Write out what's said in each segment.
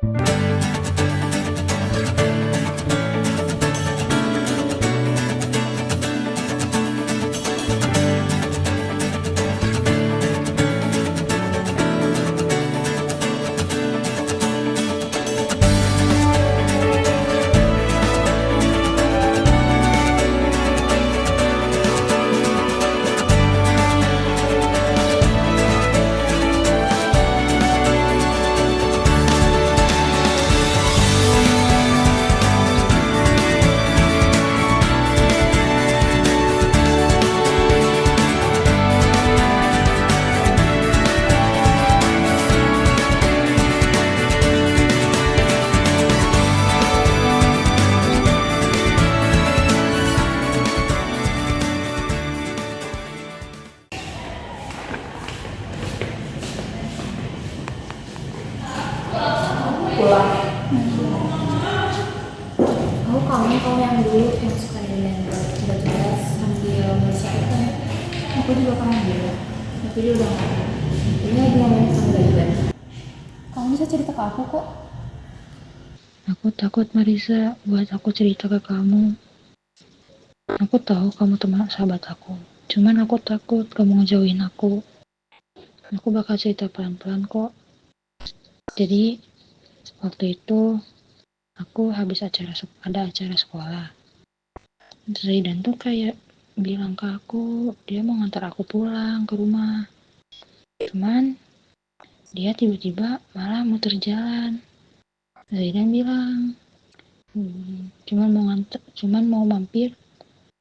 Pulang. Kamu yang dulu yang suka nilai nggak jelas sambil bersaing kan? Aku juga pernah dulu, tapi dia udah nggak ada. Ini lagi ngomongin sama Zaidan. Kamu bisa cerita ke aku kok. Aku takut Marisa buat aku cerita ke kamu. Aku tahu kamu teman sahabat aku. Cuman aku takut kamu ngejauhin aku. Aku bakal cerita pelan-pelan kok. Jadi waktu itu aku habis ada acara sekolah. Zaidan tuh kayak bilang ke aku dia mau ngantar aku pulang ke rumah. Cuman dia tiba-tiba malah muter jalan. Zaidan bilang cuman mau mampir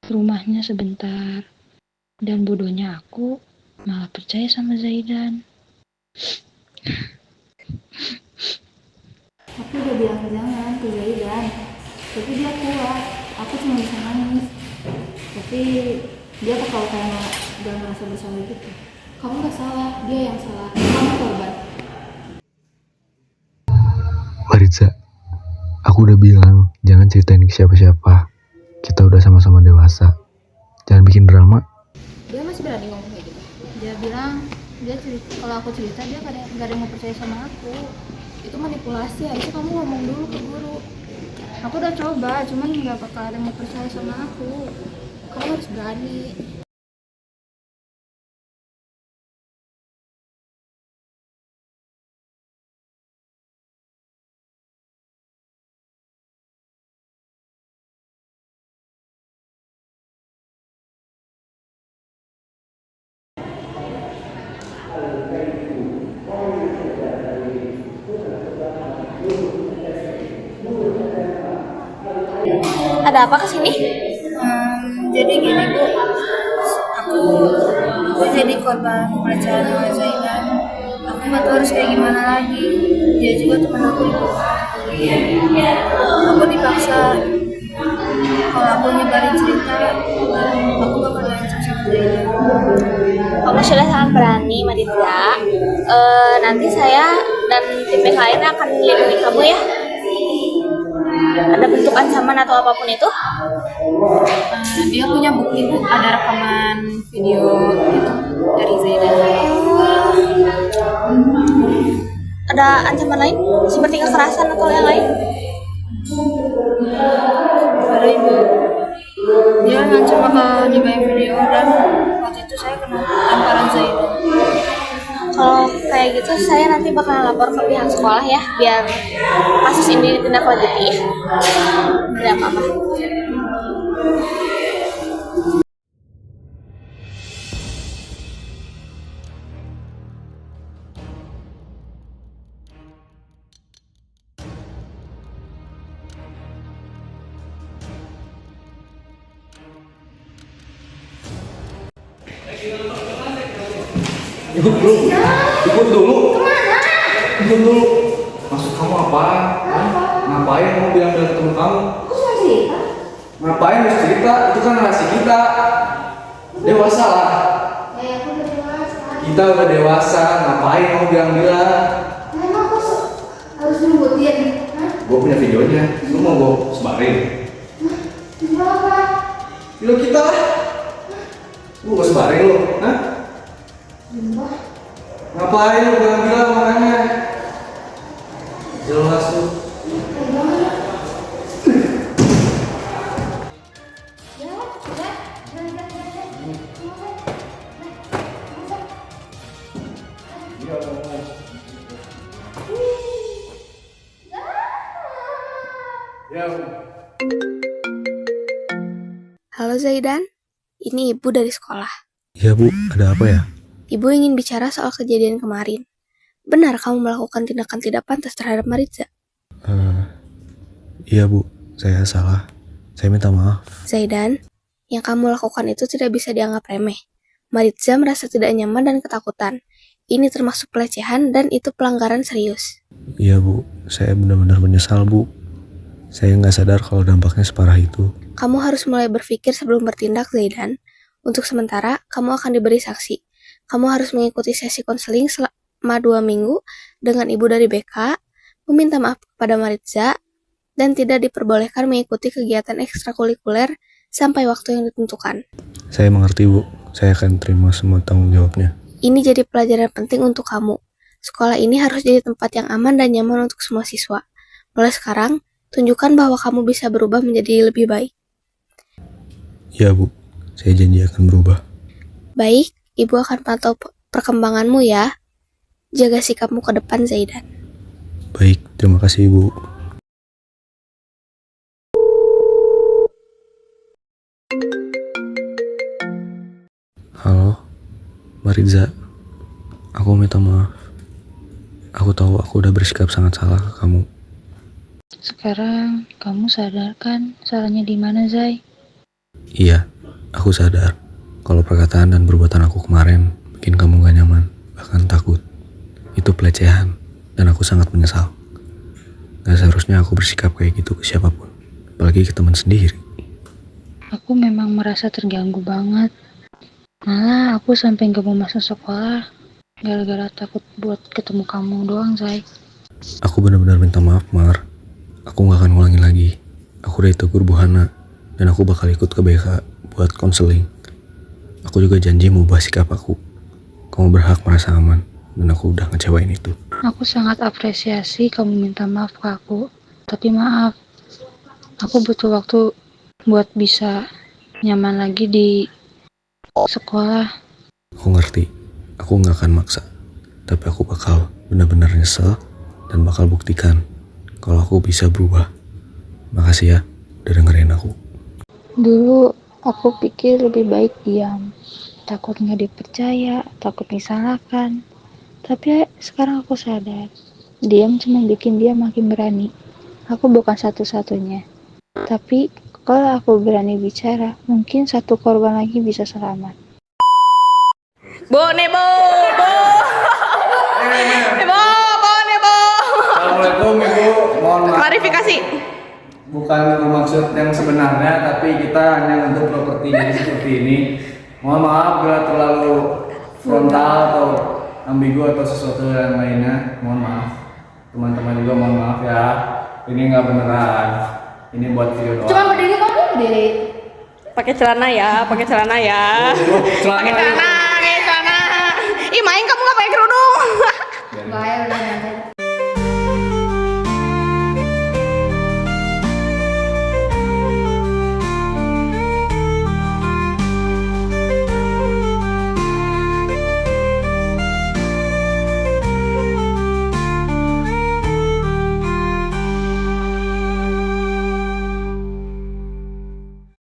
ke rumahnya sebentar. Dan bodohnya aku malah percaya sama Zaidan. Aku udah bilang jangan ke Zaidan, tapi dia kuat. Aku cuma bisa nangis. Tapi dia bakal kayak gak merasa bersalah gitu. Kamu gak salah, dia yang salah. Kamu korban. Maritza, aku udah bilang jangan ceritain ke siapa-siapa. Kita udah sama-sama dewasa. Jangan bikin drama. Dia masih berani ngomong kayak gitu. Dia bilang dia cerita, kalau aku cerita dia gak ada yang mau percaya sama aku. Itu manipulasi. Harusnya kamu ngomong dulu ke guru. Aku udah coba, cuman gak bakal ada yang mau percaya sama aku. Kamu harus berani. Ada apa kesini? Jadi gini Bu, aku jadi korban pelecehan oleh Zaidan. Aku nggak tahu harus kayak gimana lagi. Dia juga teman aku Ibu. Aku dipaksa. Kalau aku nyebarin cerita, aku bakal diancam sama Zaidan. Kamu sudah sangat berani, Maritza. Nanti saya dan tim yang lain akan melindungi kamu ya. Ada bentuk ancaman atau apapun itu? Dia punya bukti Bu, ada rekaman video gitu dari Zaidan. Ada ancaman lain seperti kekerasan atau yang lain? Ada Ibu. Dia ngancam bakal nyebarin video dan waktu itu saya kena tamparan Zaidan. Kalau kayak gitu saya nanti bakal lapor ke pihak sekolah ya, biar kasus ini ditindaklanjuti ya. Tidak apa-apa. Ikut dulu. Ikut dulu. Kemana? Ikut dulu. Maksud kamu apa? Ngapain kamu bilang-bilang temen kamu? Aku cuma cerita. Ngapain harus cerita? Itu kan rahasia kita. Dewasa lah. Aku udah dewasa. Kita udah dewasa. Ngapain kamu bilang-bilang? Emang aku harus nyebutin? Gue punya videonya. Lu mau gue sebarin? Video apa? Video kita lah. Lu gue sebarin lu. Hah? Ngapain lu bilang-bilang makanya? Jelas lu. Halo Zaidan, ini ibu dari sekolah. Iya Bu, ada apa ya? Ibu ingin bicara soal kejadian kemarin. Benar kamu melakukan tindakan tidak pantas terhadap Maritza? Iya Bu, saya salah. Saya minta maaf. Zaidan, yang kamu lakukan itu tidak bisa dianggap remeh. Maritza merasa tidak nyaman dan ketakutan. Ini termasuk pelecehan dan itu pelanggaran serius. Iya Bu, saya benar-benar menyesal Bu. Saya nggak sadar kalau dampaknya separah itu. Kamu harus mulai berpikir sebelum bertindak, Zaidan. Untuk sementara, kamu akan diberi saksi. Kamu harus mengikuti sesi konseling selama 2 minggu dengan ibu dari BK, meminta maaf kepada Maritza, dan tidak diperbolehkan mengikuti kegiatan ekstrakurikuler sampai waktu yang ditentukan. Saya mengerti Bu, saya akan terima semua tanggung jawabnya. Ini jadi pelajaran penting untuk kamu. Sekolah ini harus jadi tempat yang aman dan nyaman untuk semua siswa. Mulai sekarang, tunjukkan bahwa kamu bisa berubah menjadi lebih baik. Iya Bu, saya janji akan berubah. Baik, ibu akan pantau perkembanganmu ya. Jaga sikapmu ke depan, Zaidan. Baik, terima kasih Bu. Halo, Maritza. Aku minta maaf. Aku tahu aku udah bersikap sangat salah ke kamu. Sekarang kamu sadar kan salahnya di mana, Zai? Iya, aku sadar kalau perkataan dan perbuatan aku kemarin bikin kamu gak nyaman, bahkan takut. Itu pelecehan, dan aku sangat menyesal. Gak seharusnya aku bersikap kayak gitu ke siapapun, apalagi ke teman sendiri. Aku memang merasa terganggu banget. Malah aku sampai gak mau masuk sekolah gara-gara takut buat ketemu kamu doang, Zai. Aku benar-benar minta maaf, Mar. Aku gak akan ngulangin lagi. Aku udah ditegur Bu Hana, dan aku bakal ikut ke BK buat konseling. Aku juga janji mau ubah sikap aku. Kamu berhak merasa aman, dan aku udah ngecewain itu. Aku sangat apresiasi kamu minta maaf ke aku. Tapi maaf, aku butuh waktu buat bisa nyaman lagi di sekolah. Aku ngerti, aku gak akan maksa. Tapi aku bakal benar-benar nyesel dan bakal buktikan kalau aku bisa berubah. Makasih ya, udah dengerin aku. Dulu aku pikir lebih baik diam. Takut nggak dipercaya, takut disalahkan. Tapi sekarang aku sadar, diam cuma bikin dia makin berani. Aku bukan satu-satunya. Tapi kalau aku berani bicara, mungkin satu korban lagi bisa selamat. Bo, Nebo, Bo, Nebo, Bo, Nebo. Assalamualaikum Ibu, mohon maaf. Klarifikasi. Bukan bermaksud yang sebenarnya, tapi kita hanya untuk properti jadi seperti ini. Mohon maaf bila terlalu frontal atau ambigu atau sesuatu yang lainnya. Mohon maaf. Teman-teman juga mohon maaf ya. Ini nggak beneran. Ini buat video doang. Cuma berdiri kamu berdiri. Pakai celana ya, pakai celana ya. Celana. Pakai celana. Ih, main kamu nggak pakai kerudung. Bahaya udah nyantai.